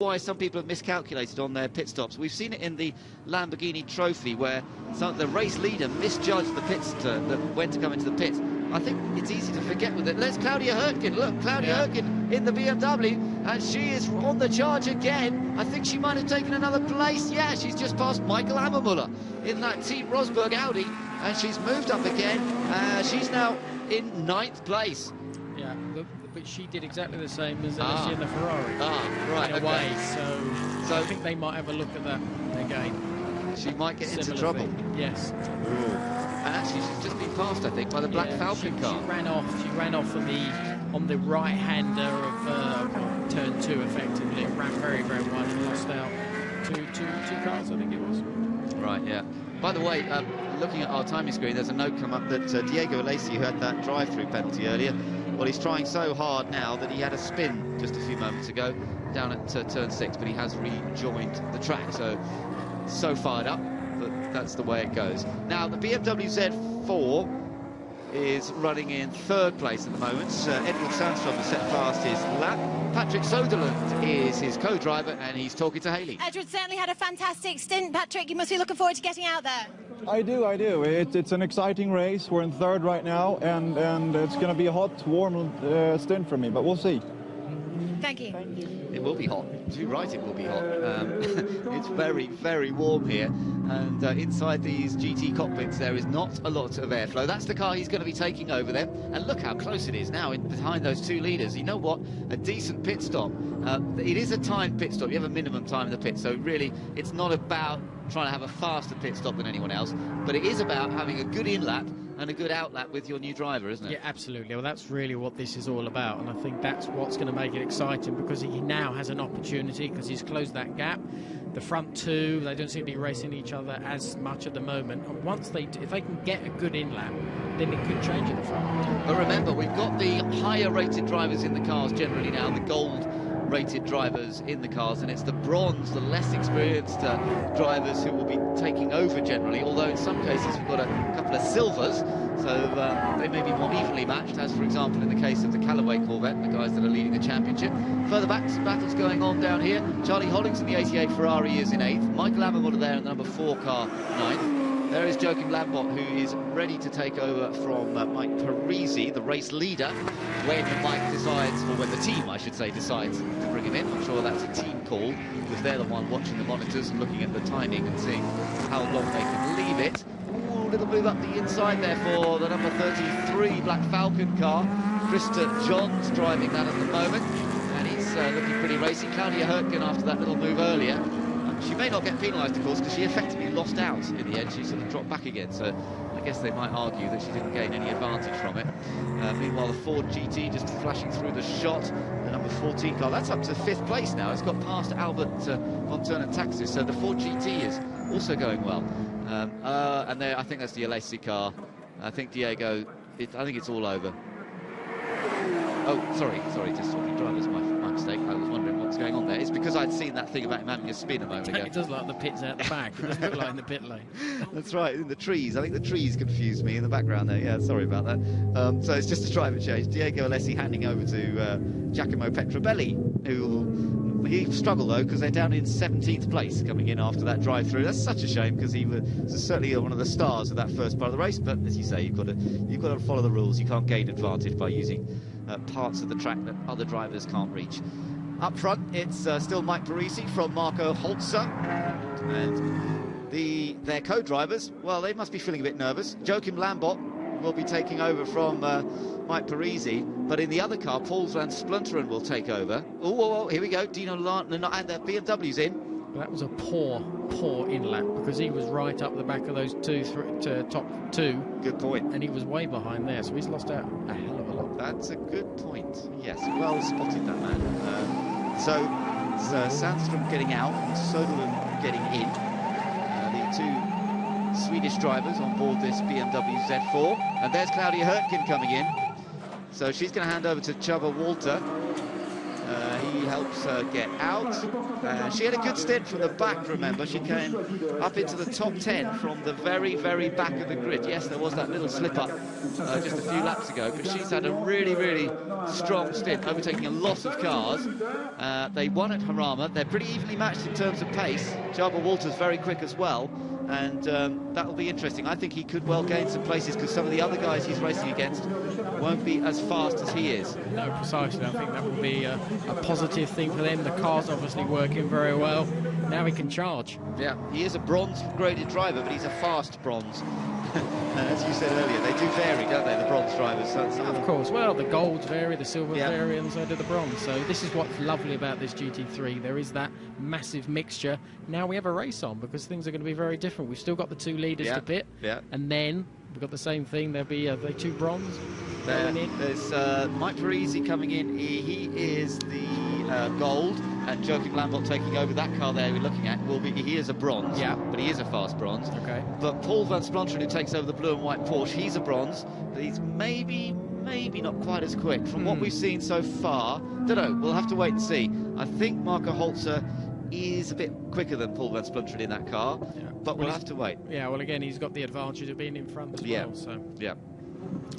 Why some people have miscalculated on their pit stops. We've seen it in the Lamborghini Trophy where the race leader misjudged the pits when to come into the pits. I think it's easy to forget with it. There's Claudia Hurtgen. Look, Claudia Hurtgen in the BMW, and she is on the charge again. I think she might have taken another place. Yeah, she's just passed Michael Hammermuller in that Team Rosberg Audi, and she's moved up again. She's now in 9th place. Yeah, but she did exactly the same as Alessia in the Ferrari. Right, in a way. So I think they might have a look at that again. She might get into trouble. Yes. Ooh. And actually, she's just been passed, I think, by the Black Falcon car. She ran off on the right-hander of turn 2, effectively. It ran very, very wide and lost out two cars, I think it was. Right, yeah. By the way, looking at our timing screen, there's a note come up that Diego Alesi, who had that drive-through penalty earlier, well, he's trying so hard now that he had a spin just a few moments ago down at turn 6, but he has rejoined the track, so fired up, but that's the way it goes. Now, the BMW Z4 is running in 3rd place at the moment. Edward Sandstrom has set fast his lap. Patrick Soderlund is his co-driver, and he's talking to Haley. Edward certainly had a fantastic stint. Patrick, you must be looking forward to getting out there. I do. It's an exciting race. We're in 3rd right now, and it's going to be a hot, warm stint for me, but we'll see. Thank you. Thank you. It will be hot. You're right, it will be hot. It's very, very warm here, and inside these GT cockpits there is not a lot of airflow. That's the car he's going to be taking over them, and look how close it is now behind those 2 leaders. You know what? A decent pit stop. It is a timed pit stop. You have a minimum time in the pit, so really it's not about trying to have a faster pit stop than anyone else, but it is about having a good in-lap and a good out-lap with your new driver, isn't it? Yeah, absolutely. Well, that's really what this is all about, and I think that's what's going to make it exciting, because he now has an opportunity, because he's closed that gap. The front 2, they don't seem to be racing each other as much at the moment. And if they can get a good in-lap, then it could change at the front. But remember, we've got the higher-rated drivers in the cars generally now, the gold-rated drivers in the cars, and it's the bronze, the less experienced drivers who will be taking over generally, although in some cases we've got a couple of silvers, so they may be more evenly matched, as for example in the case of the Callaway Corvette, the guys that are leading the championship. Further back, some battles going on down here. Charlie Hollings in the 88 Ferrari is in 8th, Michael Hammermuller there in the number 4 car, 9th. There is Joachim Lambot, who is ready to take over from Mike Parisi, the race leader, when Mike decides, or when the team, I should say, decides to bring him in. I'm sure that's a team call, because they're the one watching the monitors and looking at the timing and seeing how long they can leave it. Ooh, little move up the inside there for the number 33 Black Falcon car. Krista Johns driving that at the moment, and he's looking pretty racy. Claudia Hurtgen after that little move earlier. She may not get penalised, of course, because she effectively lost out in the end. She sort of dropped back again, so I guess they might argue that she didn't gain any advantage from it. Meanwhile, the Ford GT just flashing through the shot. The number 14 car, that's up to 5th place now. It's got past Albert von Turner Taxis, so the Ford GT is also going well. And there, I think that's the Alesi car. I think Diego, I think it's all over. Oh, sorry, just talking drivers, my mistake. I was wondering what's going on there. It's because I'd seen that thing about him having a spin a moment ago. It does look like the pit's out the back. It doesn't look like in the pit lane. That's right, in the trees. I think the trees confused me in the background there. Yeah, sorry about that. So it's just a driver change. Diego Alesi handing over to Giacomo Petrobelli, who he struggled though, because they're down in 17th place coming in after that drive-through. That's such a shame, because he was certainly one of the stars of that first part of the race. But as you say, you've got to follow the rules. You can't gain advantage by using parts of the track that other drivers can't reach. Up front, it's still Mike Parisi from Marco Holzer, and their co-drivers, well, they must be feeling a bit nervous. Joachim Lambot will be taking over from Mike Parisi, but in the other car, Paul Van Splunteren will take over. Oh, here we go, Dino Lantner, and the BMW's in. That was a poor in-lap, because he was right up the back of those top 2. Good point. And he was way behind there, so he's lost out a hell of a lot. That's a good point. Yes, well spotted, that man. So Sandstrom getting out and Soderlund getting in. The 2 Swedish drivers on board this BMW Z4. And there's Claudia Hurtgen coming in. So she's going to hand over to Chubba Walter. He helps her get out. She had a good stint from the back, remember. She came up into the top 10 from the very, very back of the grid. Yes, there was that little slip-up just a few laps ago, but she's had a really, really strong stint, overtaking a lot of cars. They won at Harama. They're pretty evenly matched in terms of pace. Jabba Walter's very quick as well, and that'll be interesting. I think he could well gain some places because some of the other guys he's racing against won't be as fast as he is. No, precisely. I think that will be a positive thing for them. The car's obviously working very well. Now he can charge. Yeah, he is a bronze-graded driver, but he's a fast bronze. And as you said earlier, they do vary, don't they, the bronze drivers? So of course. Well, the golds vary, the silvers vary, and so do the bronze. So this is what's lovely about this GT3. There is that massive mixture. Now we have a race on because things are going to be very different. We've still got the 2 leaders to pit, and then we've got the same thing. There'll be the 2 bronze. There's Mike Parisi coming in. He is the gold, and Joachim Lambert taking over. That car there we're looking at he is a bronze, but he is a fast bronze. Okay. But Paul van Splanteren, who takes over the blue and white Porsche, he's a bronze, but he's maybe not quite as quick from what we've seen so far. Don't know, we'll have to wait and see. I think Marco Holzer is a bit quicker than Paul van Splanteren in that car, but we'll have to wait. Yeah, well, again, he's got the advantage of being in front as well, so... Yeah.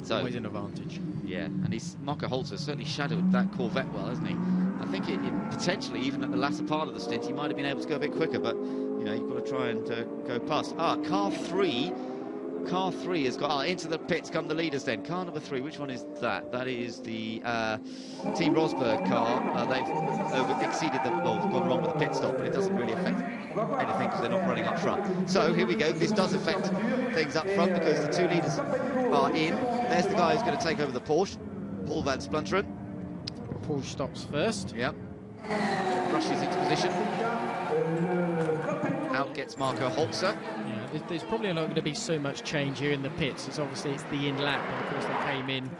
So always an advantage. Yeah, and Marco Holzer certainly shadowed that Corvette well, hasn't he? I think it potentially, even at the latter part of the stint, he might have been able to go a bit quicker, but, you know, you've got to try and go past. Car 3 has got... into the pits come the leaders then. Car number 3, which one is that? That is the Team Rosberg car. They've exceeded gone wrong with the pit stop, but it doesn't really affect anything because they're not running up front. So here we go. This does affect things up front because the 2 leaders are in. There's the guy who's going to take over the Porsche, Paul van Splanteren. Porsche stops first. Yep. Rushes into position. Out gets Marco Holzer. Yeah, there's probably not going to be so much change here in the pits. It's the in lap, and of course they came in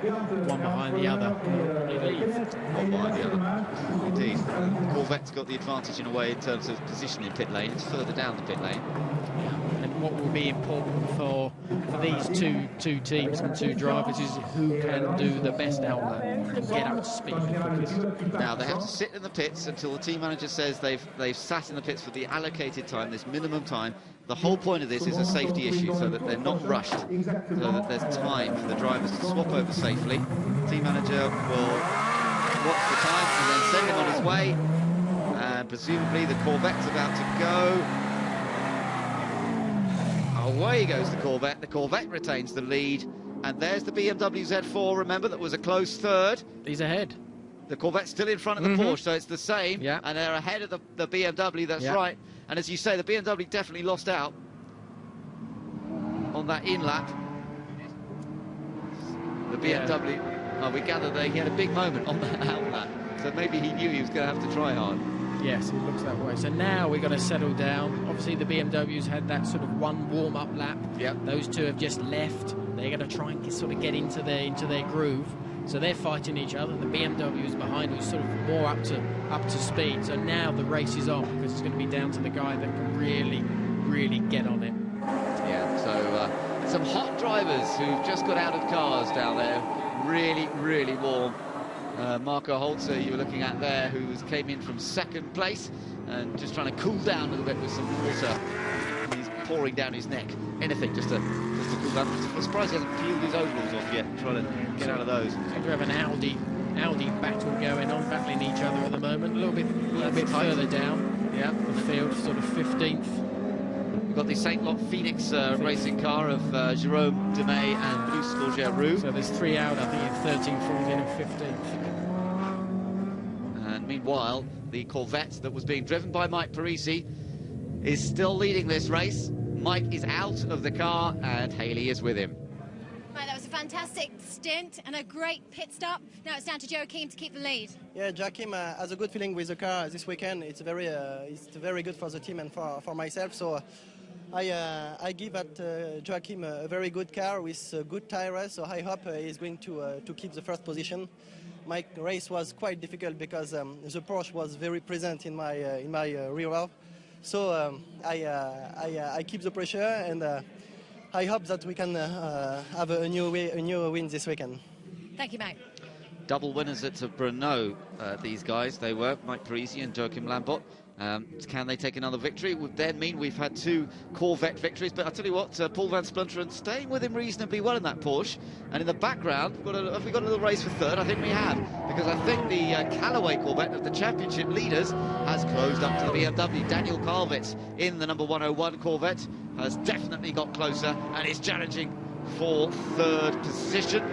one behind the other. Probably leave. One behind the other. Indeed. The Corvette's got the advantage in a way in terms of position in pit lane. It's further down the pit lane. And what will be important for these two teams and 2 drivers is who can do the best outlet and get up to speed the quickest. Now they have to sit in the pits until the team manager says they've sat in the pits for the allocated time, this minimum time. The whole point of this is a safety issue, so that they're not rushed, so that there's time for the drivers to swap over safely. Team manager will watch the time and then send him on his way, and presumably the Corvette's about to go. Away goes the Corvette. The Corvette retains the lead, and there's the BMW Z4. Remember, that was a close third. He's ahead. The Corvette's still in front of the Porsche, so it's the same. Yeah. And they're ahead of the BMW. That's right. And as you say, the BMW definitely lost out on that in lap. The BMW. We gather that he had a big moment on that out lap, so maybe he knew he was going to have to try hard. Yes, it looks that way. So now we're going to settle down. Obviously, the BMW's had that sort of one warm-up lap. Yep. Those 2 have just left. They're going to try and sort of get into their groove. So they're fighting each other. The BMW is behind, who's sort of more up to speed. So now the race is on because it's going to be down to the guy that can really get on it. Yeah. So some hot drivers who've just got out of cars down there. Really warm. Marco Holzer, you were looking at there, who came in from 2nd place and just trying to cool down a little bit with some water. He's pouring down his neck. Anything just to cool down. I'm surprised he hasn't peeled his overalls off yet, trying to get out of those. So we have an Audi battle going on, battling each other at the moment. A little bit further down. Yeah. The field, sort of 15th. We've got the St. Lot Phoenix racing car of Jérôme Demey and Bruce Laugeroux. So there's 3 out, I think, in 13th, 14th and 15th. And meanwhile, the Corvette that was being driven by Mike Parisi is still leading this race. Mike is out of the car and Haley is with him. Right, that was a fantastic stint and a great pit stop. Now it's down to Joachim to keep the lead. Yeah, Joachim has a good feeling with the car this weekend. It's very good for the team and for myself. So I give Joachim a very good car with good tires. So I hope he's going to keep the first position. My race was quite difficult because the Porsche was very present in my rear valve. So I keep the pressure, and I hope that we can have a new win this weekend. Thank you, Mike. double winners at Brno, these guys. They were Mike Parisi and Joachim Lambot. Can they take another victory? It would then mean we've had 2 Corvette victories, but I'll tell you what, Paul van Splunteren staying with him reasonably well in that Porsche, and in the background, have we got a little race for third? I think we have, because I think the Callaway Corvette of the championship leaders has closed up to the BMW. Daniel Kalvitz in the number 101 Corvette has definitely got closer and is challenging for third position.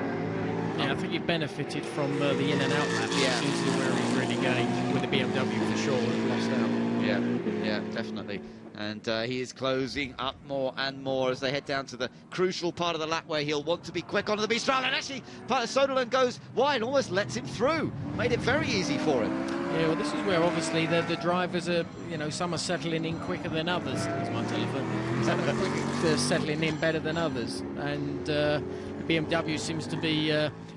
Yeah, I think he benefited from the in and out lap. Yeah, seems to be where he really gained with the BMW for sure, and lost out. Yeah, definitely. And he is closing up more and more as they head down to the crucial part of the lap where he'll want to be quick onto the Mistral. And actually, Soderlund goes wide, almost lets him through. Made it very easy for him. Yeah, well, this is where obviously the drivers are, you know, some are settling in quicker than others. That's my telephone. Some are settling in better than others, and the BMW seems to be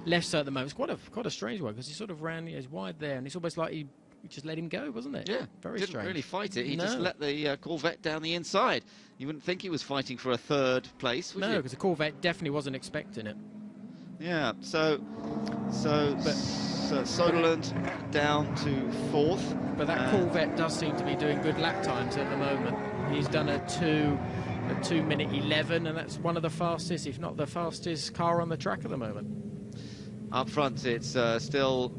less so at the moment. It's quite a strange one, because he sort of ran, he's wide there, and it's almost like he just let him go, wasn't it? Yeah, very didn't strange. Really fight it. He just let the Corvette down the inside. You wouldn't think he was fighting for a third place, would you? No, because the Corvette definitely wasn't expecting it. Yeah, so Soderlund down to 4th. But that Corvette does seem to be doing good lap times at the moment. He's done a 2:11, and that's one of the fastest, if not the fastest, car on the track at the moment. Up front, it's still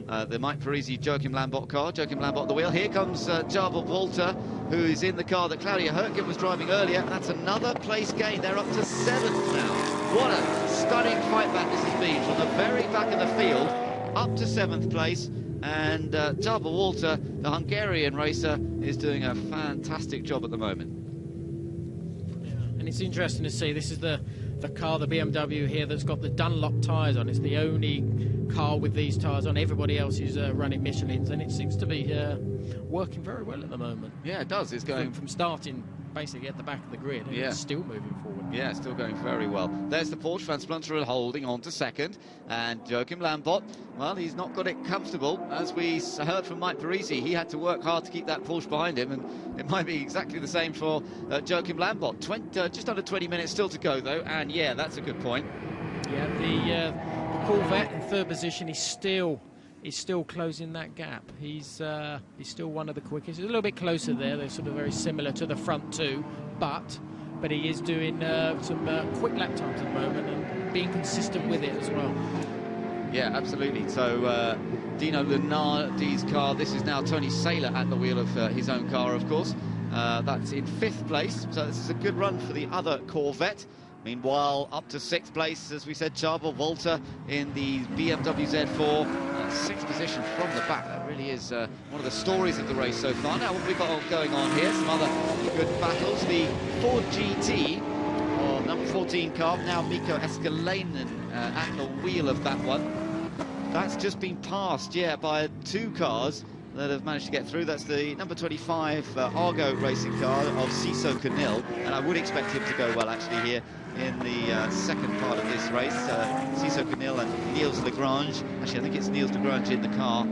the Mike Parisi, Joachim Lambot car. Joachim Lambot at the wheel. Here comes Jabal Walter, who is in the car that Claudia Hertgen was driving earlier. That's another place gain. They're up to 7th now. What a stunning fight back this has been from the very back of the field up to 7th place. And Jabal Walter, the Hungarian racer, is doing a fantastic job at the moment. Yeah. And it's interesting to see, this is the car, the BMW here, that's got the Dunlop tyres on. It's the only car with these tyres on. Everybody else is running Michelins, and it seems to be working very well at the moment. Yeah, it does. It's going from starting basically at the back of the grid, and it's still moving forward. Yeah, still going very well. There's the Porsche, Van Splunteren holding on to 2nd, and Joachim Lambot, well, he's not got it comfortable. As we heard from Mike Parisi, he had to work hard to keep that Porsche behind him, and it might be exactly the same for Joachim Lambot. Just under 20 minutes still to go, though, and yeah, that's a good point. Yeah, the Corvette in 3rd position is still closing that gap. He's still one of the quickest. He's a little bit closer there. They're sort of very similar to the front 2, but he is doing some quick lap times at the moment and being consistent with it as well. Yeah, absolutely. So Dino Lunardi's car, this is now Tony Saylor at the wheel of his own car, of course. That's in 5th place, so this is a good run for the other Corvette. Meanwhile, up to 6th place, as we said, Jabal Walter in the BMW Z4, 6th position from the back. That really is one of the stories of the race so far. Now, what have we got going on here? Some other good battles. The Ford GT, or number 14 car, now Mikko Escalainen at the wheel of that one. That's just been passed, by 2 cars that have managed to get through. That's the number 25 Argo racing car of Ciso Canil, and I would expect him to go well actually here in the second part of this race. Ciso Canil and Niels Lagrange. Actually, I think it's Niels Lagrange in the car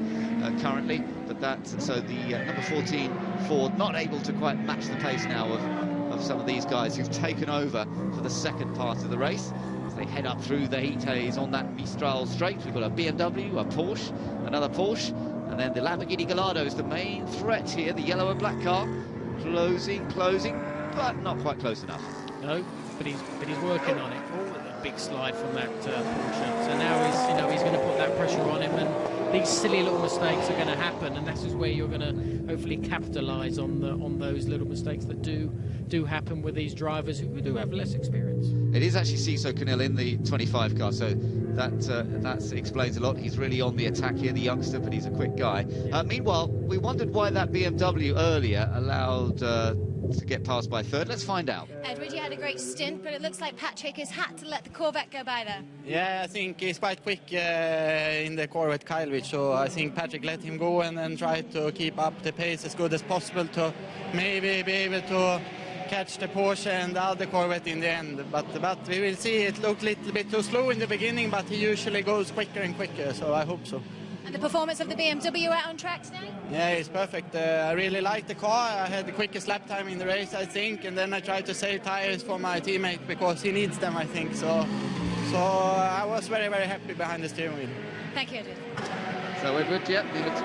currently, but so the number 14 Ford not able to quite match the pace now of some of these guys who've taken over for the second part of the race. As they head up through the heat haze on that Mistral straight, we've got a BMW, a Porsche, another Porsche, and then the Lamborghini Gallardo is the main threat here, the yellow and black car. Closing, but not quite close enough. No, but he's working on it. Oh, a big slide from that Porsche. So now he's going to put that pressure on him, and these silly little mistakes are going to happen, and this is where you're going to hopefully capitalise on those little mistakes that do happen with these drivers who do have less experience. It is actually Ciso Canil in the 25 car, so that explains a lot. He's really on the attack here, the youngster, but he's a quick guy. Meanwhile, we wondered why that BMW earlier allowed to get past by 3rd. Let's find out. Edward, you had a great stint, but it looks like Patrick has had to let the Corvette go by there. Yeah, I think he's quite quick in the Corvette Kylwich, so I think Patrick let him go and then try to keep up the pace as good as possible to maybe be able to catch the Porsche and the other Corvette in the end. But we will see. It looked a little bit too slow in the beginning, but he usually goes quicker and quicker, so I hope so. And the performance of the BMW out on track today? Yeah, it's perfect. I really like the car. I had the quickest lap time in the race, I think, and then I tried to save tires for my teammate because he needs them, I think. So I was very, very happy behind the steering wheel. Thank you, Edward. So Edward, yeah, he looks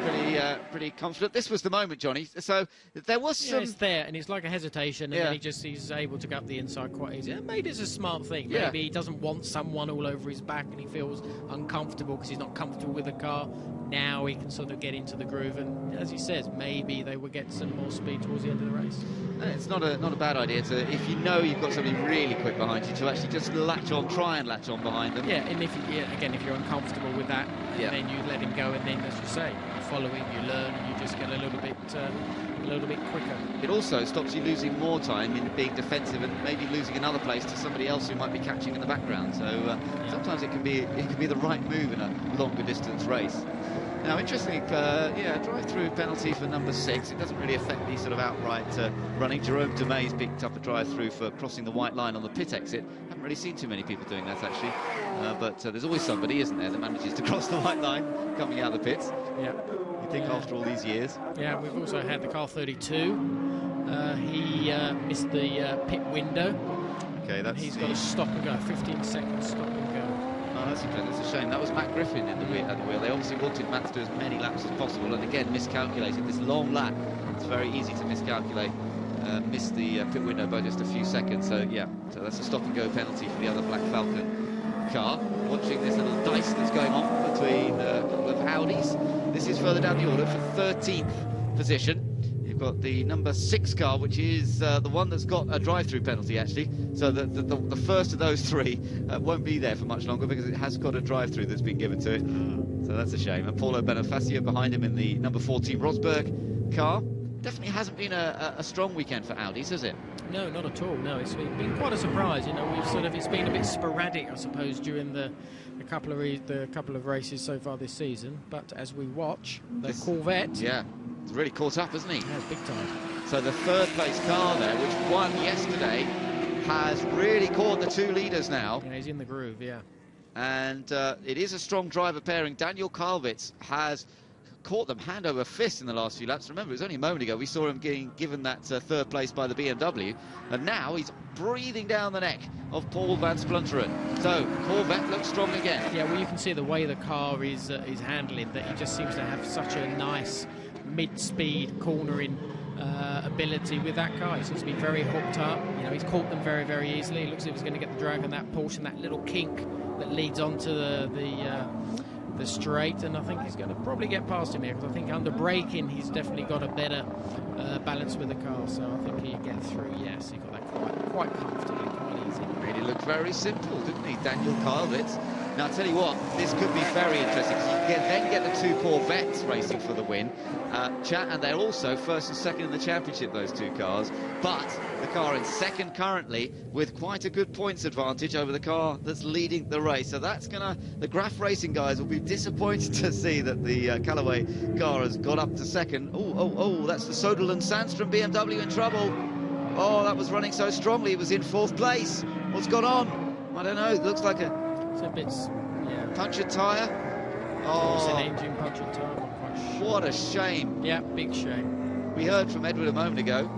pretty confident. This was the moment, Johnny. So there was some. Yeah, it's there, and it's like a hesitation, and then he's able to go up the inside quite easy. And maybe it's a smart thing. Yeah. Maybe he doesn't want someone all over his back, and he feels uncomfortable because he's not comfortable with the car. Now he can sort of get into the groove, and as he says, maybe they will get some more speed towards the end of the race. It's not a bad idea to, if you know you've got somebody really quick behind you, to actually just try and latch on behind them. Yeah, and if you're uncomfortable with that, then you let him go, and then, as you say, you follow him, you learn, and you just get a little bit quicker. It also stops you losing more time in being defensive and maybe losing another place to somebody else who might be catching in the background. So sometimes it can be the right move in a longer distance race. Now, interestingly, drive-through penalty for number 6. It doesn't really affect the sort of outright running. Jerome Demey's picked up a drive-through for crossing the white line on the pit exit. Haven't really seen too many people doing that, actually. But there's always somebody, isn't there, that manages to cross the white line coming out of the pits. Yeah. You think after all these years. Yeah, we've also had the car 32. He missed the pit window. Okay, he's got to stop and go. 15 seconds stop and go. Oh, that's a shame. That was Matt Griffin at the wheel. They obviously wanted Matt to do as many laps as possible, and again miscalculated this long lap. It's very easy to miscalculate. Missed the pit window by just a few seconds. So that's a stop and go penalty for the other Black Falcon car. Watching this little dice that's going on between a couple of Audis. This is further down the order for 13th position. You've got the number 6 car, which is the one that's got a drive-through penalty, actually. So the first of those 3 won't be there for much longer because it has got a drive-through that's been given to it. So that's a shame. And Paulo Bonifacio behind him in the number 14 Rosberg car. Definitely hasn't been a strong weekend for Audis, has it? No, not at all. No, it's been quite a surprise. You know, it's been a bit sporadic, I suppose, during the couple of races so far this season. But as we watch, the Corvette, he's really caught up, hasn't he? Yeah, big time. So the third place car there, which won yesterday, has really caught the 2 leaders now. Yeah, he's in the groove. Yeah. And it is a strong driver pairing. Daniel Kalvitz has caught them hand over fist in the last few laps. Remember, it was only a moment ago we saw him getting given that third place by the BMW, and now he's breathing down the neck of Paul van Splunteren. So Corvette looks strong again. Yeah, well, you can see the way the car is handling that. He just seems to have such a nice mid-speed cornering ability with that car. He seems to be very hooked up. You know, he's caught them very, very easily. It looks like he's going to get the drag on that Porsche and that little kink that leads onto the straight, and I think he's going to probably get past him here because I think under braking he's definitely got a better balance with the car, so I think he'll get through. Yes, he got that quite comfortably, quite easy. Really looked very simple, didn't he, Daniel Kalvitz? Now, I'll tell you what, this could be very interesting because you then get the 2 Corvettes racing for the win. And they're also first and second in the championship, those 2 cars. But the car in second currently with quite a good points advantage over the car that's leading the race. So that's the Graf Racing guys will be disappointed to see that the Callaway car has got up to second. Oh, that's the Soderlund Sandstrom BMW in trouble. Oh, that was running so strongly, it was in 4th place. What's gone on? I don't know, it looks like it's a bit, punctured tyre. It's an engine punctured tyre, not quite sure. What a shame. Yeah, big shame. We heard from Edward a moment ago.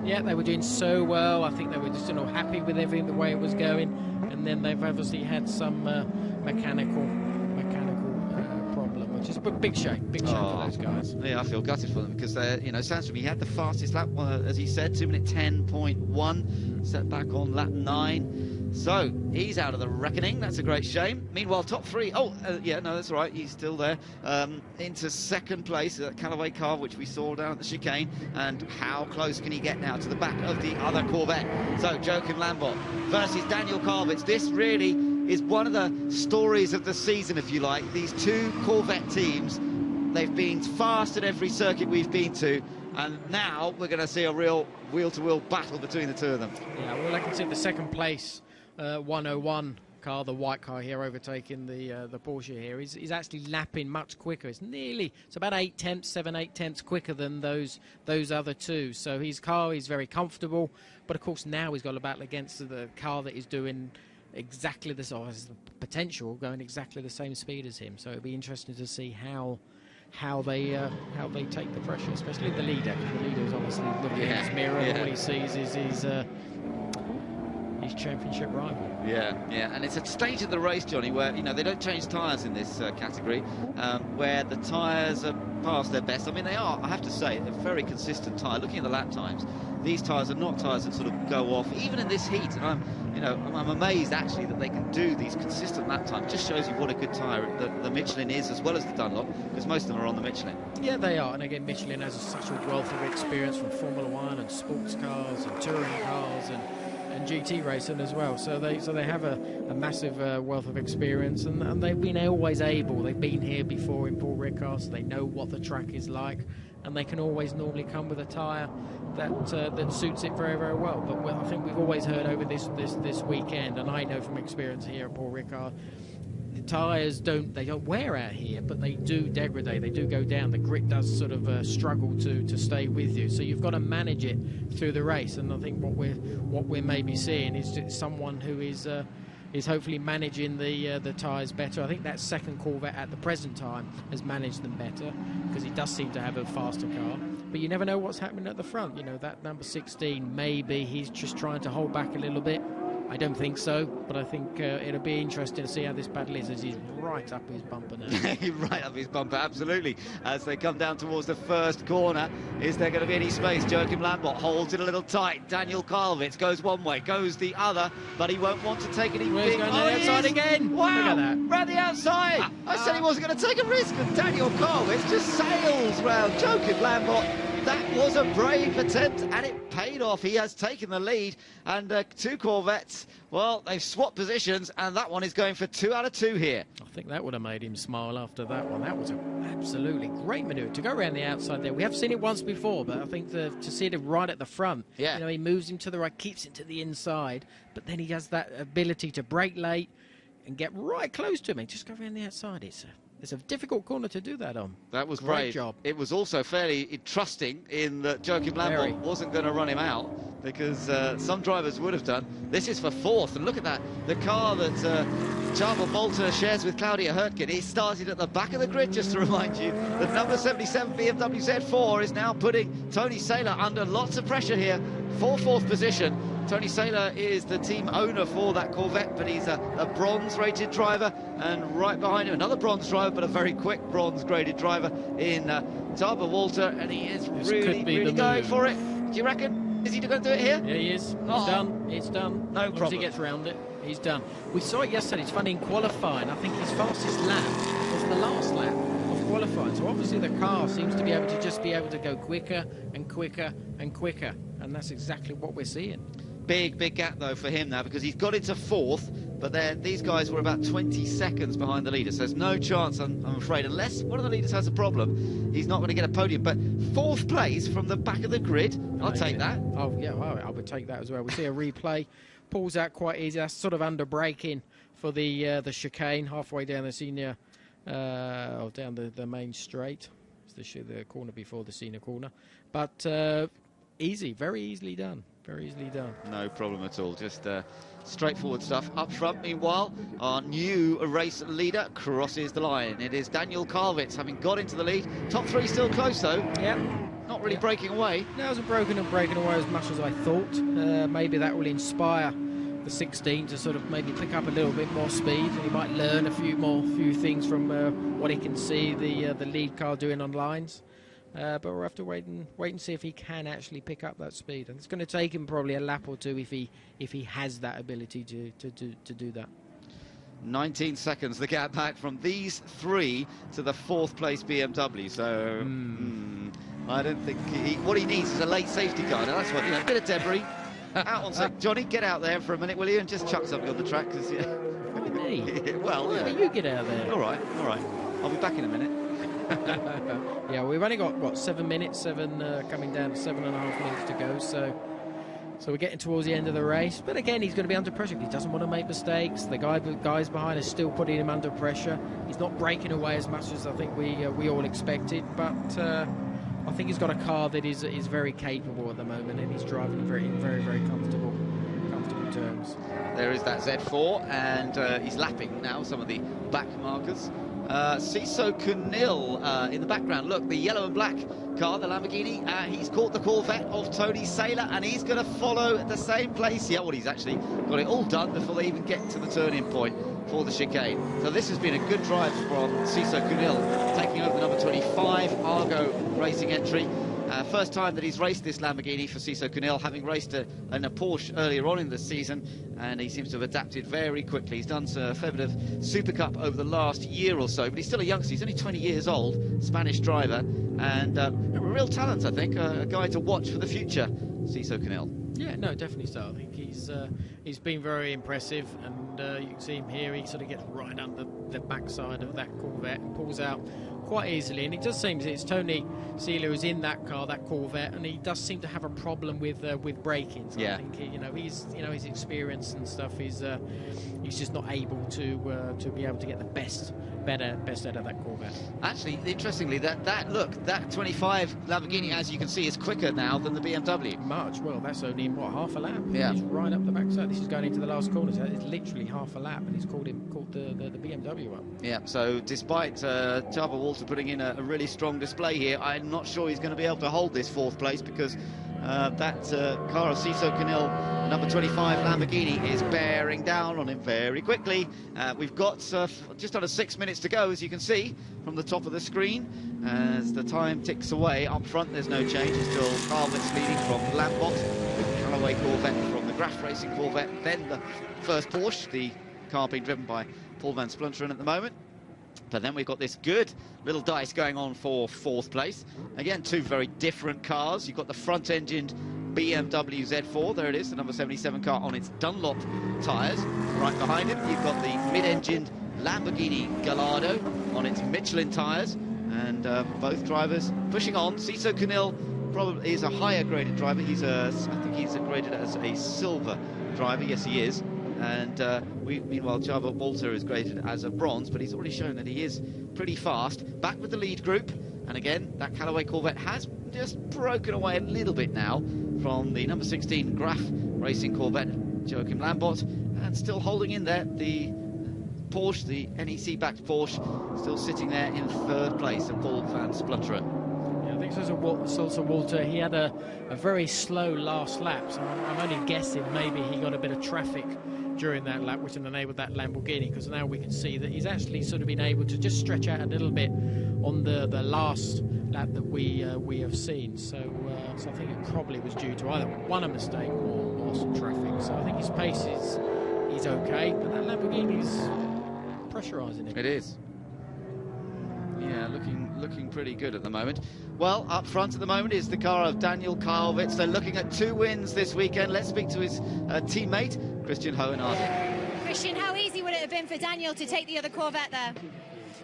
Yeah, they were doing so well. I think they were just happy with everything, the way it was going, and then they've obviously had some mechanical problem, which is a big shame for those guys. Yeah, I feel gutted for them because Sandstrom, he had the fastest lap, as he said, 2 minute 10.1, set back on lap 9. So he's out of the reckoning. That's a great shame. Meanwhile, top 3. That's right. He's still there. Into second place, that Callaway car, which we saw down at the chicane. And how close can he get now to the back of the other Corvette? So Joachim Lambert versus Daniel Kalvitz. This really is one of the stories of the season, if you like. These 2 Corvette teams, they've been fast at every circuit we've been to. And now we're going to see a real wheel-to-wheel battle between the 2 of them. Yeah, well, I can see the second place 101 car, the white car here, overtaking the Porsche here. He's actually lapping much quicker. It's about 7-8 tenths quicker than those other 2. So his car is very comfortable, but of course now he's got a battle against the car that is doing exactly the potential going exactly the same speed as him. So it'll be interesting to see how they take the pressure, especially the leader. The leader is obviously looking in his mirror, and all he sees is his his championship rival. Yeah, and it's a stage of the race, Johnny, where, you know, they don't change tyres in this category, where the tyres are past their best. I mean, they are, I have to say, a very consistent tyre. Looking at the lap times, these tyres are not tyres that sort of go off, even in this heat. And I'm amazed, actually, that they can do these consistent lap times. Just shows you what a good tyre the Michelin is, as well as the Dunlop, because most of them are on the Michelin. Yeah, they are. And again, Michelin has such a wealth of experience from Formula One and sports cars and touring cars and GT racing as well. So they have a massive wealth of experience, and they've been always able. They've been here before in Paul Ricard, so they know what the track is like, and they can always normally come with a tyre that suits it very, very well. But I think we've always heard over this weekend, and I know from experience here at Paul Ricard, the tyres don't wear out here, but they do degrade. They do go down. The grit does sort of struggle to stay with you. So you've got to manage it through the race. And I think what we're maybe seeing is someone who is hopefully managing the tyres better. I think that second Corvette at the present time has managed them better, because he does seem to have a faster car. But you never know what's happening at the front. You know, that number 16, maybe he's just trying to hold back a little bit. I don't think so, but I think it'll be interesting to see how this battle is, as he's right up his bumper now. Right up his bumper, absolutely. As they come down towards the first corner, is there going to be any space? Joachim Lambert holds it a little tight. Daniel Karlowitz goes one way, goes the other, but he won't want to take any He's big... going to the outside again. Wow, look at that. round the outside. I said he wasn't going to take a risk, and Daniel Karlowitz just sails round Joachim Lambert. That was a brave attempt, and it paid off. He has taken the lead, and two Corvettes, well, they've swapped positions, and that one is going for 2 out of 2 here. I think that would have made him smile after that one. That was an absolutely great manoeuvre to go around the outside there. We have seen it once before, but I think to see it right at the front, yeah. You know, he moves him to the right, keeps it to the inside, but then he has that ability to brake late and get right close to him. Just go around the outside. It's a difficult corner to do that on. That was great brave. Job. It was also fairly trusting in that Joachim Lambert wasn't going to run him out, because some drivers would have done. This is for 4th, and look at that. The car that Charles Bolter shares with Claudia Hurtgen, he started at the back of the grid, just to remind you. The number 77 BMW Z4 is now putting Tony Saylor under lots of pressure here for 4th position. Tony Saylor is the team owner for that Corvette, but he's a bronze-rated driver, and right behind him another bronze driver, but a very quick bronze-graded driver in Taba Walter, and he is really going for it. Do you reckon? Is he going to do it here? Yeah, he is. He's done. It's done. No problem. As he gets around it, he's done. We saw it yesterday. It's funny, in qualifying, I think his fastest lap was the last lap of qualifying. So obviously the car seems to be able to go quicker and quicker and quicker, and that's exactly what we're seeing. Big gap, though, for him now, because he's got into 4th, but these guys were about 20 seconds behind the leader, so there's no chance, I'm afraid, unless one of the leaders has a problem, he's not going to get a podium. But 4th place from the back of the grid, I'll take that. Oh, yeah, well, I would take that as well. We see a replay, pulls out quite easy. That's sort of under braking for the chicane, halfway down the senior, down the main straight. It's the corner before the senior corner. But easy, very easily done. Very easily done. No problem at all. Just straightforward stuff. Up front, meanwhile, our new race leader crosses the line. It is Daniel Karlowitz, having got into the lead. Top 3 still close, though. Yeah. Not really breaking away. No, it hasn't breaking away as much as I thought. Maybe that will inspire the 16 to sort of maybe pick up a little bit more speed, and he might learn a few things from what he can see the lead car doing on lines. But we'll have to wait and see if he can actually pick up that speed, and it's going to take him probably a lap or two if he has that ability to do that. 19 seconds the gap back from these 3 to the 4th place BMW. So I don't think what he needs is a late safety car. Now, that's what, a bit of debris. Out on sec. Johnny, get out there for a minute, will you, and just chuck something on the track? Cause, Me? Well, yeah, you get out there. All right. I'll be back in a minute. Yeah, we've only got, what, 7 minutes, coming down to 7.5 minutes to go, so we're getting towards the end of the race. But again, he's going to be under pressure. He doesn't want to make mistakes. The guys behind are still putting him under pressure. He's not breaking away as much as I think we all expected, but I think he's got a car that is very capable at the moment, and he's driving very comfortable terms. There is that Z4, and he's lapping now some of the back markers. Ciso Cunil in the background. Look, the yellow and black car, the Lamborghini. He's caught the Corvette of Tony Saylor, and he's going to follow at the same place. Yeah, well, he's actually got it all done before they even get to the turning point for the chicane. So this has been a good drive from Ciso Cunil, taking over the number 25 Argo Racing entry. First time that he's raced this Lamborghini for Ciso Cunil, having raced in a Porsche earlier on in the season, and he seems to have adapted very quickly. He's done a fair bit of Super Cup over the last year or so, but he's still a youngster. He's only 20 years old, Spanish driver, and a real talent, I think, a guy to watch for the future, Ciso Cunil. Yeah, no, definitely so. I think he's been very impressive, and you can see him here. He sort of gets right under the backside of that Corvette and pulls out quite easily. And it does seem it's Tony Saylor who's in that car, that Corvette, and he does seem to have a problem with braking. So yeah. I think his experience and stuff. He's just not able to be able to get the best out of that Corvette. Actually, interestingly, that 25 Lamborghini, as you can see, is quicker now than the BMW. Much. Well, that's only in what, half a lap? Yeah. He's right up the backside. This is going into the last corner. So it's literally half a lap, and he's called the BMW up. Yeah. So despite Chava Walter putting in a really strong display here, I'm not sure he's going to be able to hold this fourth place, because that car of Ciso Cunil, number 25 Lamborghini, is bearing down on him very quickly. We've got just under 6 minutes to go, as you can see from the top of the screen. As the time ticks away, up front there's no change. It's still Carlvet's leading from Lambot, the Callaway Corvette from the Graf Racing Corvette, then the first Porsche, the car being driven by Paul van Splunteren at the moment. But then we've got this good little dice going on for fourth place. Again, two very different cars. You've got the front-engined BMW Z4, there it is, the number 77 car on its Dunlop tyres. Right behind it, you've got the mid-engined Lamborghini Gallardo on its Michelin tyres. And both drivers pushing on. Ciso Cunil probably is a higher graded driver. I think he's graded as a silver driver. Yes, he is. And meanwhile, Chava Walter is graded as a bronze, but he's already shown that he is pretty fast. Back with the lead group, and again, that Callaway Corvette has just broken away a little bit now from the number 16 Graf Racing Corvette, Joachim Lambot, and still holding in there. The Porsche, the NEC-backed Porsche, still sitting there in third place, and Paul van Splunteren. Yeah, I think Ciso Walter, he had a very slow last lap, so I'm only guessing maybe he got a bit of traffic during that lap, which enabled that Lamborghini, because now we can see that he's actually sort of been able to just stretch out a little bit on the last lap that we have seen. So I think it probably was due to either a mistake or some traffic. So I think his pace is okay, but that Lamborghini's pressurising him. It is. Yeah, looking pretty good at the moment. Well, up front at the moment is the car of Daniel Karlvitz. They're looking at 2 wins this weekend. Let's speak to his teammate, Christian Hohenarden. Christian, how easy would it have been for Daniel to take the other Corvette there?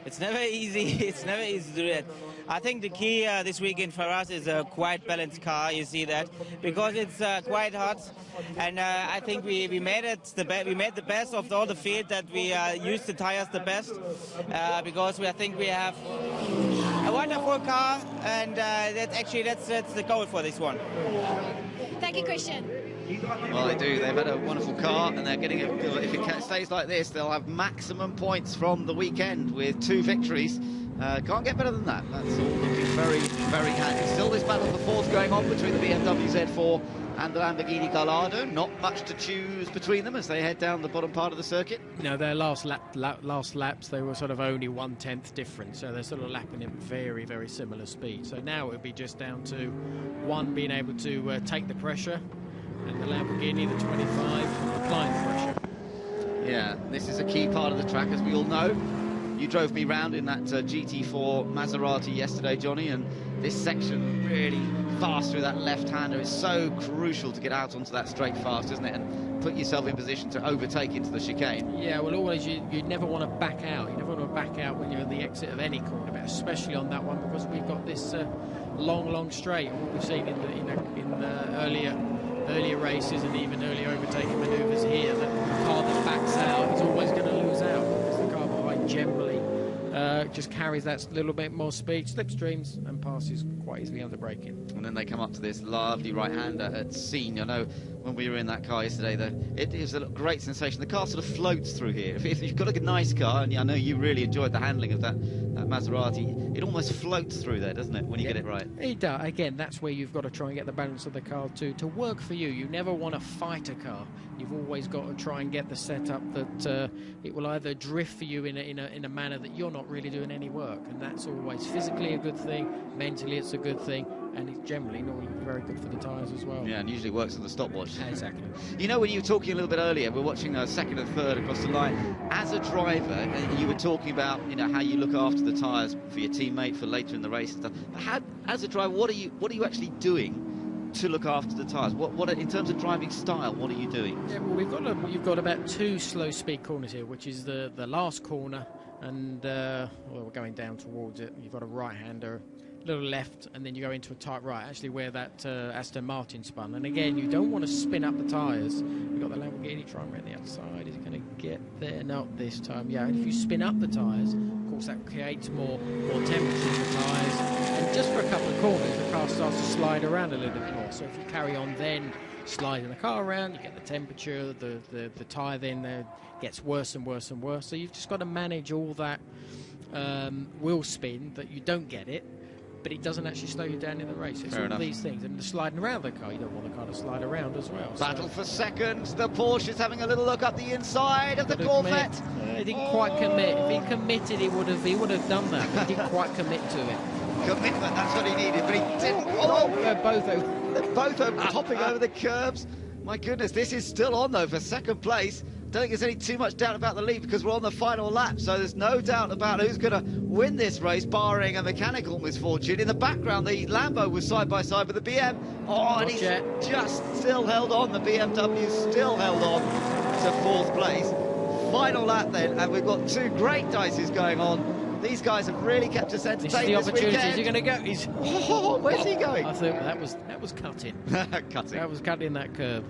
It's never easy. It's never easy to do that. I think the key this weekend for us is a quite balanced car. You see that, because it's quite hot, and I think we made it we made the best of all the field, that we used the tires the best, because I think we have a wonderful car, and that's the goal for this one. Thank you, Christian. Well, they do. They've had a wonderful car, and they're getting if it stays like this, they'll have maximum points from the weekend with 2 victories. Can't get better than that. That's all looking very, very handy. Still this battle for fourth going on between the BMW Z4 and the Lamborghini Gallardo. Not much to choose between them as they head down the bottom part of the circuit. No, their last laps, they were sort of only 1/10 difference, so they're sort of lapping at very, very similar speed. So now it would be just down to one being able to take the pressure, and the Lamborghini, the 25, applying pressure. Yeah, this is a key part of the track, as we all know. You drove me round in that GT4 Maserati yesterday, Johnny, and this section really fast through that left-hander is so crucial to get out onto that straight fast, isn't it, and put yourself in position to overtake into the chicane. Yeah, well, always you never want to back out. You never want to back out when you're at the exit of any corner, but especially on that one, because we've got this long straight. And what we've seen in the earlier races and even earlier overtaking manoeuvres here, that the car that backs out is always going to lose out, because the car behind generally just carries that little bit more speed, slipstreams and passes quite easily under braking. And then they come up to this lovely right-hander at Scene. I know when we were in that car yesterday, it is a great sensation. The car sort of floats through here. If you've got a nice car, and I know you really enjoyed the handling of that Maserati, it almost floats through there, doesn't it, when you get it right? It does. Again, that's where you've got to try and get the balance of the car to work for you. You never want to fight a car. You've always got to try and get the setup that it will either drift for you in a manner that you're not really doing any work, and that's always physically a good thing, mentally it's a good thing, and it's generally normally very good for the tyres as well. Yeah, and usually works on the stopwatch. Exactly. You know, when you were talking a little bit earlier, we're watching second and third across the line. As a driver, you were talking about, you know, how you look after the tyres for your teammate for later in the race and stuff. But as a driver, what are you actually doing to look after the tyres? What in terms of driving style, what are you doing? Yeah, well, you've got about 2 slow speed corners here, which is the last corner, and well, we're going down towards it. You've got a right-hander, little left, and then you go into a tight right, actually where that Aston Martin spun. And again, you don't want to spin up the tyres. You've got the Lamborghini trying around the other side. Is it going to get there? No, this time. Yeah, and if you spin up the tyres, of course, that creates more temperature in the tyres. And just for a couple of corners, the car starts to slide around a little bit more. So if you carry on then sliding the car around, you get the temperature, the tyre then gets worse and worse and worse. So you've just got to manage all that wheel spin that you don't get it, but it doesn't actually slow you down in the race. It's all these things. And the sliding around the car, you don't want the car to slide around as well. Battle for seconds. The Porsche is having a little look up the inside of the Corvette. He didn't quite commit. If he committed, he would have done that. But he didn't quite commit to it. Commitment, that's what he needed, but he didn't. They're both over. They're both over, topping over the curbs. My goodness, this is still on, though, for second place. Don't think there's any too much doubt about the lead because we're on the final lap, so there's no doubt about who's going to win this race, barring a mechanical misfortune. In the background, the Lambo was side by side with the BM. Oh, and he's just still held on. The BMW still held on to fourth place. Final lap then, and we've got 2 great dices going on. These guys have really kept us entertained this is the opportunity. Is he going to go? Where's he going? I think that was cutting. Cutting. That was cutting that curve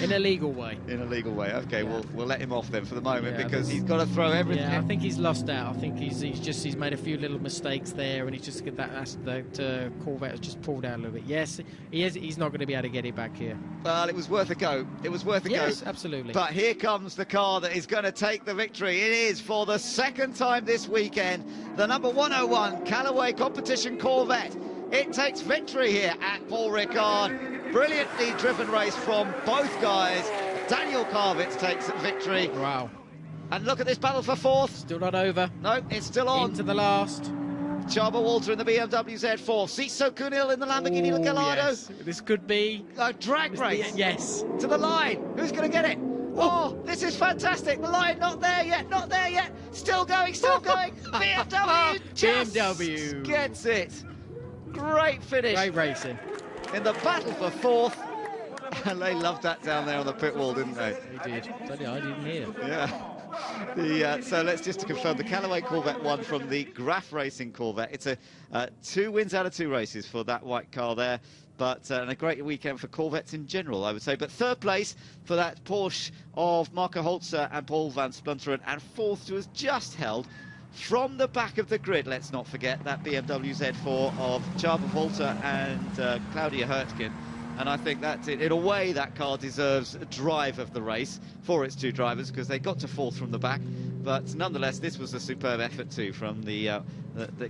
in a legal way. In a legal way. Okay, yeah. We'll let him off then for the moment because he's got to throw everything. Yeah, I think he's lost out. I think he's made a few little mistakes there, and he's just that Corvette has just pulled out a little bit. Yes, he's not going to be able to get it back here. Well, it was worth a go. It was worth a go. Yes, absolutely. But here comes the car that is going to take the victory. It is for the second time this weekend. The number 101 Callaway Competition Corvette. It takes victory here at Paul Ricard. Brilliantly driven race from both guys. Daniel Kravitz takes victory. Wow. And look at this battle for fourth. Still not over. No, it's still on. Into the last. Chaba Walter in the BMW Z4. Siso Kunil in the Lamborghini Gallardo. Yes. This could be a drag race. Yes. To the line. Who's going to get it? Oh, this is fantastic. The line not there yet, not there yet. Still going, still going. BMW just gets it. Great finish. Great racing. In the battle for fourth. And they loved that down there on the pit wall, didn't they? They did. I didn't hear. Yeah. So let's just to confirm, the Callaway Corvette won from the Graf Racing Corvette. It's a 2 wins out of 2 races for that white car there. But and a great weekend for Corvettes in general, I would say. But third place for that Porsche of Marco Holzer and Paul van Splunteren, and fourth was just held from the back of the grid. Let's not forget that BMW Z4 of Chaba Walter and Claudia Hurtgen. And I think that in a way that car deserves a drive of the race for its 2 drivers because they got to fourth from the back. But nonetheless, this was a superb effort too from the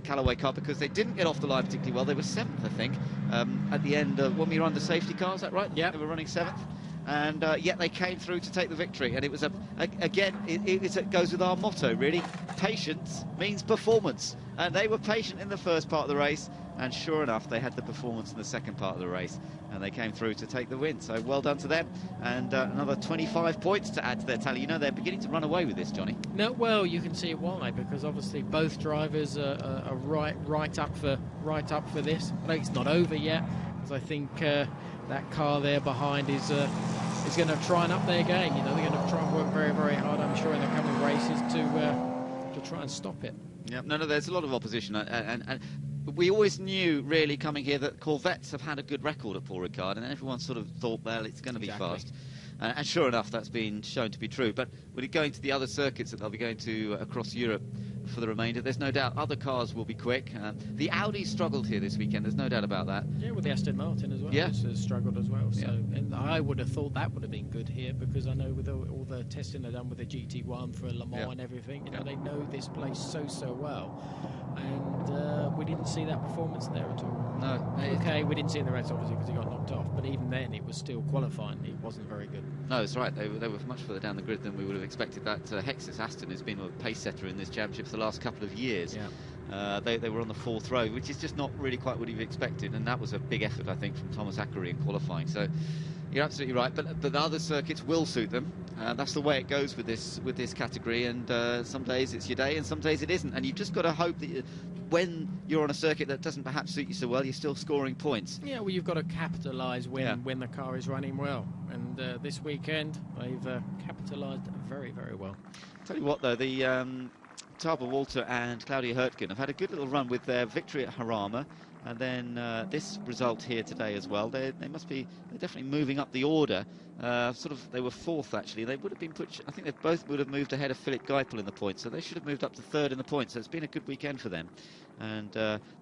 Callaway car because they didn't get off the line particularly well. They were 7th, I think, at the end when we were under safety car. Is that right? Yeah. They were running 7th. And yet they came through to take the victory. And it was, again, it goes with our motto, really. Patience means performance. And they were patient in the first part of the race. And sure enough, they had the performance in the second part of the race. And they came through to take the win. So well done to them. And another 25 points to add to their tally. You know, they're beginning to run away with this, Johnny. No, well, you can see why. Because obviously both drivers are right up for this. I know it's not over yet. Because I think that car there behind is going to try and up their game. You know, they're going to try and work very, very hard, I'm sure, in the coming races to try and stop it. Yeah, no, there's a lot of opposition, and we always knew, really, coming here, that Corvettes have had a good record at Paul Ricard, and everyone sort of thought, well, it's going to be fast. And sure enough, that's been shown to be true. But when you go into the other circuits that they'll be going to across Europe for the remainder. There's no doubt other cars will be quick. The Audi struggled here this weekend, there's no doubt about that. Yeah, with the Aston Martin as well. Yeah. Has struggled as well. So, Yeah. and I would have thought that would have been good here, because I know with all the testing they've done with the GT1 for Le Mans Yeah. and everything, you know, they know this place so well. And we didn't see that performance there at all. No. Okay, we didn't see it in the race obviously because he got knocked off, but even then it was still qualifying. It wasn't very good. No, it's right. They were much further down the grid than we would have expected. That Hexus Aston has been a pace setter in this championship for the last couple of years. Yeah. They were on the fourth row, which is just not really quite what you've expected, and that was a big effort, I think, from Thomas Ackery in qualifying. So you're absolutely right, but the other circuits will suit them. That's the way it goes with this category, and some days it's your day and some days it isn't, and you've just got to hope that when you're on a circuit that doesn't perhaps suit you so well, you're still scoring points. Yeah, well, you've got to capitalise when the car is running well, and this weekend they've capitalised very well. Tell you what though, the Taba Walter and Claudia Hurtgen have had a good little run with their victory at Harama, and then this result here today as well. They're definitely moving up the order. They were fourth actually. They would have been I think they both would have moved ahead of Philip Geipel in the points, so they should have moved up to third in the points. So it's been a good weekend for them, and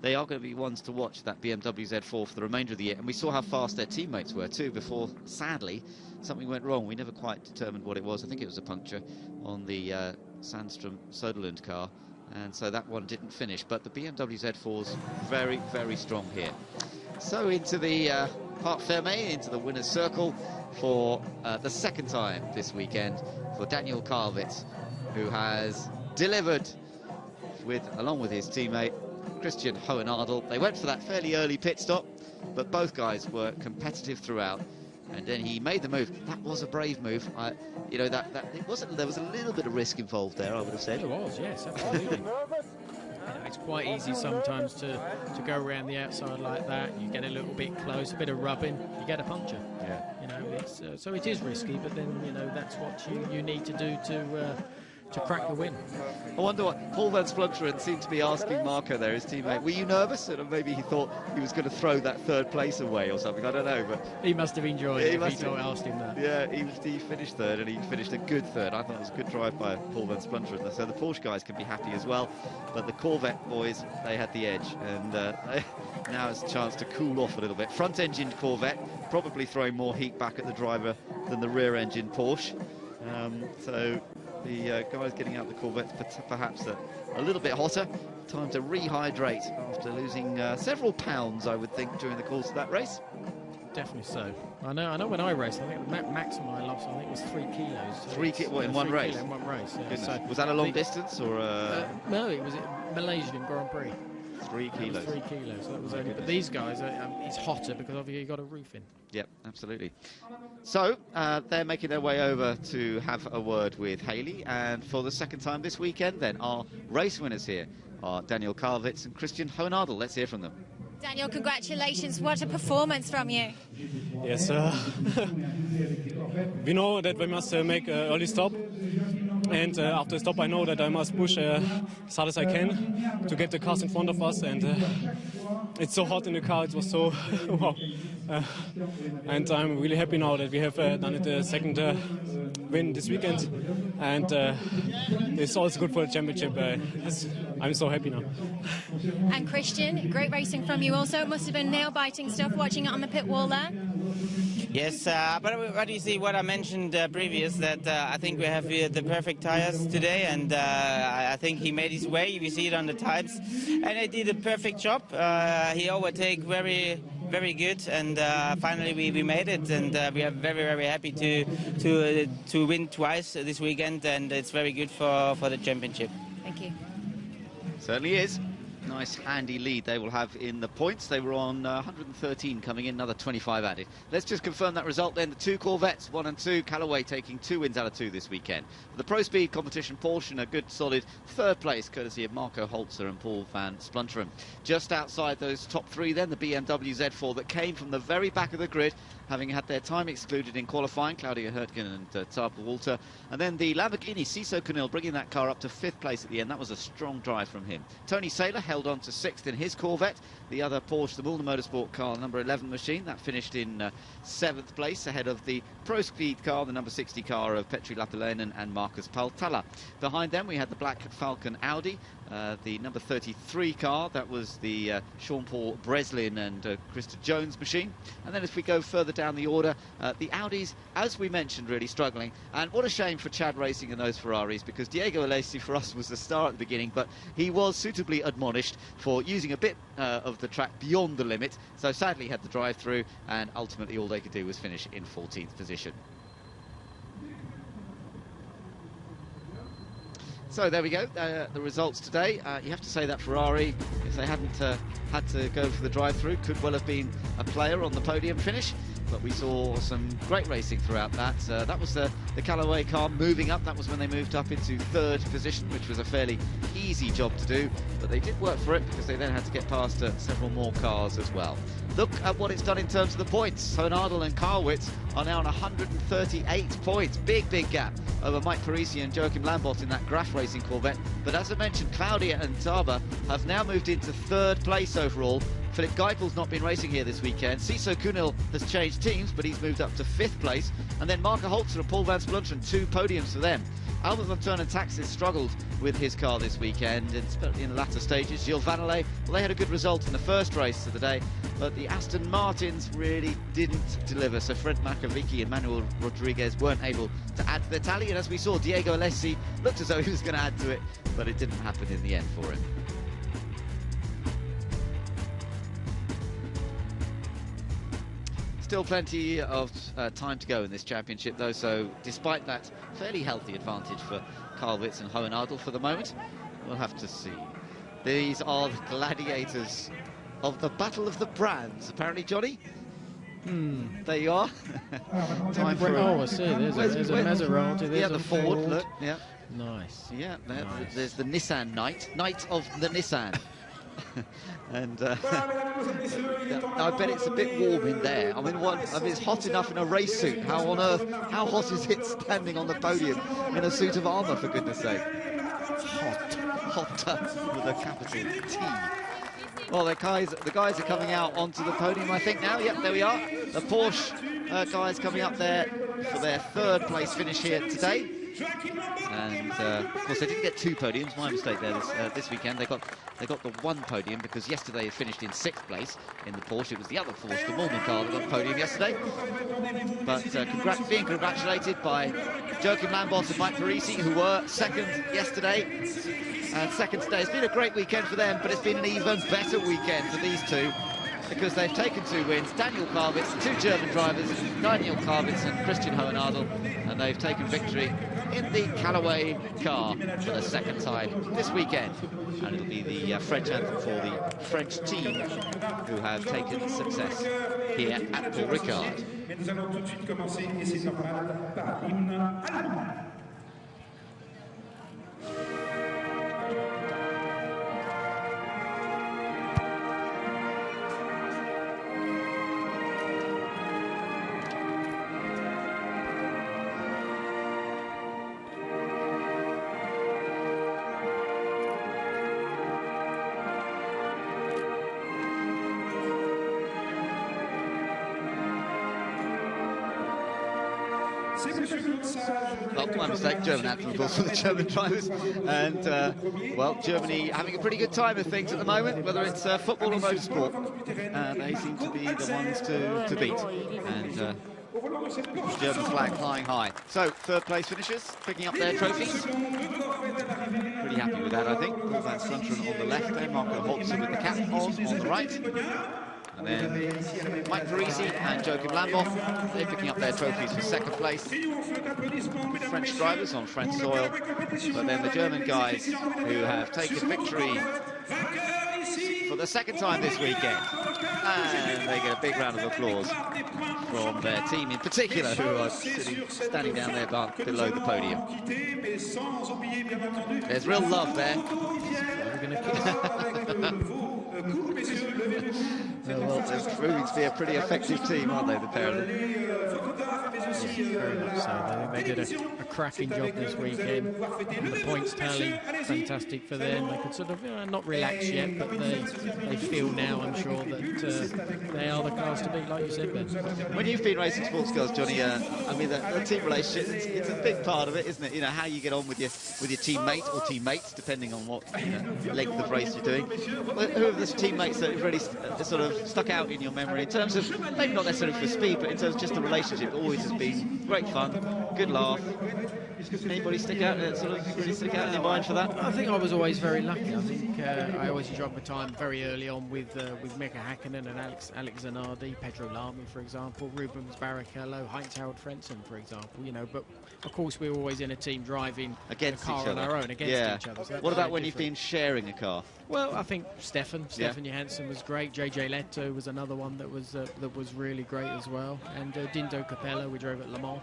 they are going to be ones to watch, that BMW Z4, for the remainder of the year. And we saw how fast their teammates were too before, sadly, something went wrong. We never quite determined what it was. I think it was a puncture on the Sandstrom Söderlund car, and so that one didn't finish. But the BMW Z4's very strong here. So into the Parc Fermé, into the winner's circle for the second time this weekend for Daniel Kvyat, who has delivered along with his teammate Christian Hohenadel. They went for that fairly early pit stop, but both guys were competitive throughout, and then he made the move. That was a brave move. You know, that it wasn't. There was a little bit of risk involved there, I would have said. There was, yes, absolutely. It's quite easy sometimes to go around the outside like that. You get a little bit close, a bit of rubbing, you get a puncture. Yeah. You know, it's so it is risky, but then you know that's what you need to do to crack the win. I wonder what Paul van Splunderen seemed to be asking Marco there, his teammate. Were you nervous? Or maybe he thought he was going to throw that third place away or something. I don't know, but he must have enjoyed it. He asked him that. Yeah, he finished third, and he finished a good third. I thought it was a good drive by Paul van Splunderen. So the Porsche guys can be happy as well, but the Corvette boys, they had the edge, and now it's a chance to cool off a little bit. Front-engined Corvette, probably throwing more heat back at the driver than the rear-engined Porsche. So the guys getting out the Corvettes perhaps a little bit hotter. Time to rehydrate after losing several pounds, I would think, during the course of that race. Definitely so. I know when I raced, I think the maximum I lost, I think, was 3 kilos. In one race? In one race, yeah. So was that a long distance, or no, it was at Malaysian Grand Prix. 3 kilos. 3 kilos. So that was only. But these guys, it's hotter because obviously you got a roof in. Yep, absolutely. So they're making their way over to have a word with Haley, and for the second time this weekend, then our race winners here are Daniel Kvyat and Christian Hohenadel. Let's hear from them. Daniel, congratulations. What a performance from you. Yes, we know that we must make an early stop. And after the stop, I know that I must push as hard as I can to get the cars in front of us. And it's so hot in the car. It was so wow. And I'm really happy now that we have done it the second win this weekend. And it's also good for the championship. I'm so happy now. And Christian, great racing from you also. It must have been nail-biting stuff watching it on the pit wall there. Yes, but you see what I mentioned previous, that I think we have the perfect tires today, and I think he made his way. We see it on the times, and he did a perfect job. He overtake very good, and finally we made it, and we are very happy to win twice this weekend, and it's very good for the championship. Thank you. Certainly is. Nice handy lead they will have in the points. They were on 113 coming in, another 25 added. Let's just confirm that result then. The 2 Corvettes, 1 and 2. Callaway taking 2 wins out of 2 this weekend. For the Pro Speed competition, Porsche in a good solid third place, courtesy of Marco Holzer and Paul van Splunderen. Just outside those top 3 then, the BMW Z4 that came from the very back of the grid, having had their time excluded in qualifying, Claudia Hurtgen and Tapa Walter. And then the Lamborghini Ciso Canil bringing that car up to 5th place at the end. That was a strong drive from him. Tony Saylor held held on to 6th in his Corvette. The other Porsche, the Mulder Motorsport car, number 11 machine, that finished in 7th place ahead of the Pro Speed car, the number 60 car of Petri Lappalainen and Markus Paltala. Behind them we had the Black Falcon Audi, the number 33 car, that was the Jean-Paul Breslin and Krista Jones machine. And then as we go further down the order, the Audis, as we mentioned, really struggling. And what a shame for Chad Racing and those Ferraris, because Diego Alesi for us was the star at the beginning, but he was suitably admonished for using a bit of the track beyond the limit. So sadly he had the drive through, and ultimately all they could do was finish in 14th position. So there we go, the results today. You have to say that Ferrari, if they hadn't had to go for the drive-through, could well have been a player on the podium finish. But we saw some great racing throughout that. That was the Callaway car moving up. That was when they moved up into 3rd position, which was a fairly easy job to do. But they did work for it, because they then had to get past several more cars as well. Look at what it's done in terms of the points. Honadel and Karwitz are now on 138 points. Big gap over Mike Parisi and Joachim Lambot in that Graf Racing Corvette. But as I mentioned, Claudia and Taba have now moved into 3rd place overall. Philip Geipel's not been racing here this weekend. Siso Kunil has changed teams, but he's moved up to 5th place. And then Marco Holzer and Paul van Splunteren, 2 podiums for them. Albert van Turnen Taxis struggled with his car this weekend, and especially in the latter stages. Gilles Vanelay, well, they had a good result in the first race of the day, but the Aston Martins really didn't deliver. So Fred Makovici and Manuel Rodriguez weren't able to add to their tally. And as we saw, Diego Alesi looked as though he was going to add to it, but it didn't happen in the end for him. Still plenty of time to go in this championship, though, so despite that fairly healthy advantage for Karlwitz and Hohenadel for the moment, we'll have to see. These are the gladiators of the Battle of the Brands, apparently, Johnny. There you are. Time for I see. There's a Maserati. Yeah, the Ford. Look, yeah. Nice. Yeah, nice. There's the Nissan Knight of the Nissan. And I bet it's a bit warm in there. I mean, it's hot enough in a race suit. How on earth? How hot is it standing on the podium in a suit of armour? For goodness' sake, hot with a capital T. Well, the guys are coming out onto the podium, I think now. Yep, there we are. The Porsche guys coming up there for their 3rd place finish here today. And of course they didn't get 2 podiums, my mistake there this weekend. They got the 1 podium because yesterday they finished in 6th place in the Porsche. It was the other Porsche, the Mormon car, that got the podium yesterday. But being congratulated by Joachim Lambot and Mike Parisi, who were 2nd yesterday and 2nd today. It's been a great weekend for them, but it's been an even better weekend for these two, because they've taken 2 wins. Daniel Karwitz, 2 German drivers, Daniel Karwitz and Christian Hohenadel, and they've taken victory in the Callaway car for the 2nd time this weekend. And it'll be the French anthem for the French team who have taken success here at Paul Ricard. Well, my mistake, German anthem, of course, for the German drivers. And, well, Germany having a pretty good time of things at the moment, whether it's football or motorsport. They seem to be the ones to beat. And German flag flying high. So, 3rd place finishers picking up their trophies. Pretty happy with that, I think. Paul van Splunteren on the left there, Marco Holzer with the cap on the right. And then Mike Parisi and Joachim Lambot, they're picking up their trophies for 2nd place. French drivers on French soil. But then the German guys who have taken victory for the 2nd time this weekend. And they get a big round of applause from their team in particular, who are standing down there below the podium. There's real love there. Well, they're proving to be a pretty effective team, aren't they, the pair of them? very much so. I think they did a cracking job this weekend. And the points tally, fantastic for them. They could sort of not relax yet, but they feel now, I'm sure, that they are the cars to beat, like you said, Ben. When you've been racing sports cars, Johnny, I mean, the team relationship, it's a big part of it, isn't it? You know, how you get on with your teammate or teammates, depending on what length of race you're doing. Well, who are the teammates that have really sort of stuck out in your memory in terms of, maybe not necessarily for speed, but in terms of just the relationship? It always has been great fun, good laugh. Anybody stick out, really stick out in your mind for that? I think I was always very lucky. I think I always enjoyed my time very early on with Mika Hakkinen and Alex Zanardi, Pedro Lamy, for example, Rubens Barrichello, Heinz Harold Frentzen, for example. You know, but of course we're always in a team driving against a car each other. On our own against each other. So what about when you've been sharing a car? Well, I think Stefan Johansson was great. JJ Leto was another one that was really great as well. And Dindo Capello, we drove at Le Mans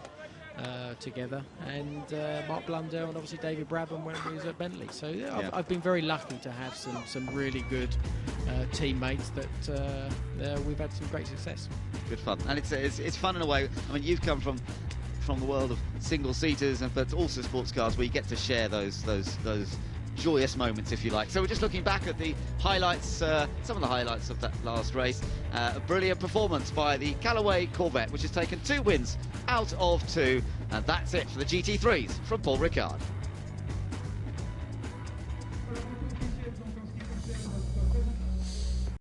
together, and Mark Blundell, and obviously David Brabham when he was at Bentley. So I've been very lucky to have some really good teammates that we've had some great success. Good fun, and it's fun in a way. I mean, you've come from the world of single-seaters, but also sports cars where you get to share those joyous moments, if you like. So we're just looking back at the highlights, some of the highlights of that last race. A brilliant performance by the Callaway Corvette, which has taken 2 wins out of 2, and that's it for the GT3s from Paul Ricard.